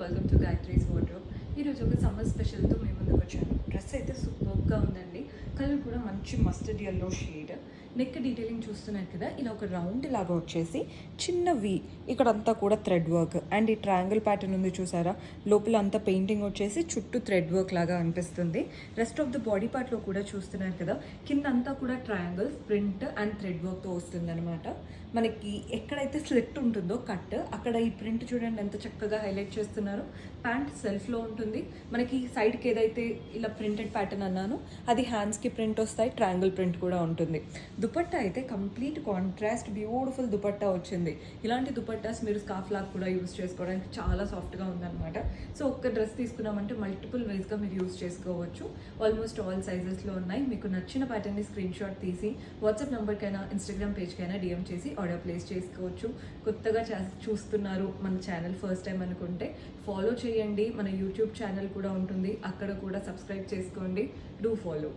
Welcome to Gayatri's wardrobe. ఈరోజు ఒక summer స్పెషల్తో మేము ముందుకు వచ్చాను. డ్రెస్ అయితే సూపర్గా ఉందండి. కలర్ కూడా మంచి mustard yellow shade. Neck detailing చూస్తున్నారు కదా, ఇలా ఒక రౌండ్ లాగా వచ్చేసి చిన్న వి ఇక్కడంతా కూడా థ్రెడ్ వర్క్ అండ్ ఈ ట్రయాంగిల్ ప్యాటర్న్ ఉంది చూసారా, లోపల అంతా పెయింటింగ్ వచ్చేసి చుట్టూ థ్రెడ్ వర్క్ లాగా అనిపిస్తుంది. రెస్ట్ ఆఫ్ ద బాడీ పార్ట్లో కూడా చూస్తున్నారు కదా, కింద అంతా కూడా ట్రయాంగిల్స్ ప్రింట్ అండ్ థ్రెడ్ వర్క్తో వస్తుంది అనమాట. మనకి ఎక్కడైతే స్లిట్ ఉంటుందో కట్, అక్కడ ఈ ప్రింట్ చూడండి ఎంత చక్కగా హైలైట్ చేస్తున్నారు. ప్యాంట్ సెల్ఫ్లో ఉంటుంది. మనకి సైడ్కి ఏదైతే ఇలా ప్రింటెడ్ ప్యాటర్న్ అన్నానో అది హ్యాండ్స్కి ప్రింట్ వస్తాయి, ట్రయాంగిల్ ప్రింట్ కూడా ఉంటుంది. దుపట్టా అయితే కంప్లీట్ కాంట్రాస్ట్ బ్యూటిఫుల్ దుపట్టా వచ్చింది. ఇలాంటి దుపట్టాస్ మీరు స్కార్ఫ్ లాగా కూడా యూస్ చేసుకోవడానికి చాలా సాఫ్ట్గా ఉందన్నమాట. సో ఒక్క డ్రెస్ తీసుకున్నామంటే మల్టిపుల్ వేస్గా మీరు యూస్ చేసుకోవచ్చు. ఆల్మోస్ట్ ఆల్ సైజెస్లో ఉన్నాయి. మీకు నచ్చిన ప్యాటర్న్ని స్క్రీన్ షాట్ తీసి వాట్సాప్ నెంబర్కైనా ఇన్స్టాగ్రామ్ పేజ్కైనా డిఎం చేసి ఆర్డర్ ప్లేస్ చేసుకోవచ్చు. కొత్తగా చూస్తున్నారు మన ఛానల్ ఫస్ట్ టైం అనుకుంటే ఫాలో చేయండి. మన యూట్యూబ్ ఛానల్ కూడా ఉంటుంది, అక్కడ కూడా సబ్స్క్రైబ్ చేసుకోండి. Do follow.